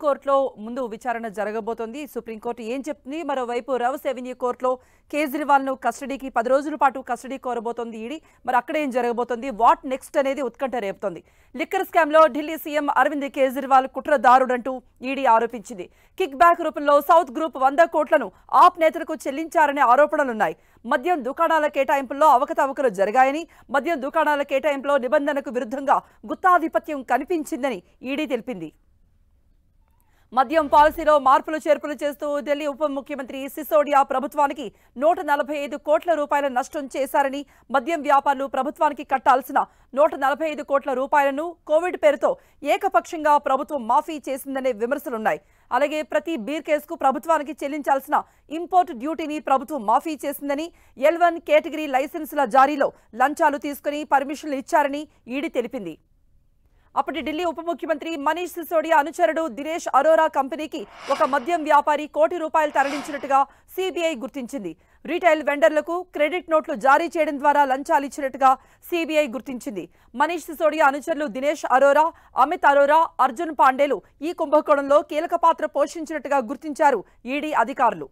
సుప్రీంకోర్టులో ముందు విచారణ జరగబోతోంది. సుప్రీంకోర్టు ఏం చెప్తుంది? మరోవైపు రౌస్ ఎవెన్యూ కోర్టులో కేజ్రీవాల్ను కస్టడీకి 10 రోజుల పాటు కస్టడీ కోరబోతోంది ఈడీ. మరి అక్కడ ఏం జరగబోతోంది? వాట్ నెక్స్ట్ అనేది ఉత్కంఠ రేపుతోంది. లిక్కర్ స్కామ్లో ఢిల్లీ సీఎం అరవింద్ కేజ్రీవాల్ కుట్రదారుడంటూ ఈడీ ఆరోపించింది. కిక్ బ్యాక్ రూపంలో సౌత్ గ్రూప్ 100 కోట్లను ఆప్ నేతలకు చెల్లించారనే ఆరోపణలున్నాయి. మద్యం దుకాణాల కేటాయింపుల్లో అవకతవకలు జరిగాయని, మద్యం దుకాణాల కేటాయింపులో నిబంధనకు విరుద్ధంగా గుత్తాధిపత్యం కనిపించిందని ఈడీ తెలిపింది. మద్యం పాలసీలో మార్పులు చేర్పులు చేస్తూ ఢిల్లీ ఉప ముఖ్యమంత్రి సిసోడియా ప్రభుత్వానికి 145 కోట్ల రూపాయల నష్టం చేశారని, మద్యం వ్యాపారులు ప్రభుత్వానికి కట్టాల్సిన 145 కోట్ల రూపాయలను కోవిడ్ పేరుతో ఏకపక్షంగా ప్రభుత్వం మాఫీ చేసిందనే విమర్శలున్నాయి. అలాగే ప్రతి బీర్ కేసుకు ప్రభుత్వానికి చెల్లించాల్సిన ఇంపోర్ట్ డ్యూటీని ప్రభుత్వం మాఫీ చేసిందని, L1 కేటగిరీ లైసెన్సుల జారీలో లంచాలు తీసుకుని పర్మిషన్లు ఇచ్చారని ఈడీ తెలిపింది. అప్పటి ఢిల్లీ ఉప ముఖ్యమంత్రి మనీష్ సిసోడియా అనుచరుడు దినేష్ అరోరా కంపెనీకి ఒక మద్యం వ్యాపారి ₹1 కోటి తరలించినట్టుగా సిబిఐ గుర్తించింది. రీటైల్ వెండర్లకు క్రెడిట్ నోట్లు జారీ చేయడం ద్వారా లంచాలు ఇచ్చినట్టుగా సిబిఐ గుర్తించింది. మనీష్ సిసోడియా అనుచరులు దినేష్ అరోరా, అమిత్ అరోరా, అర్జున్ పాండేలు ఈ కుంభకోణంలో కీలక పాత్ర పోషించినట్టుగా గుర్తించారు ఈడీ అధికారులు.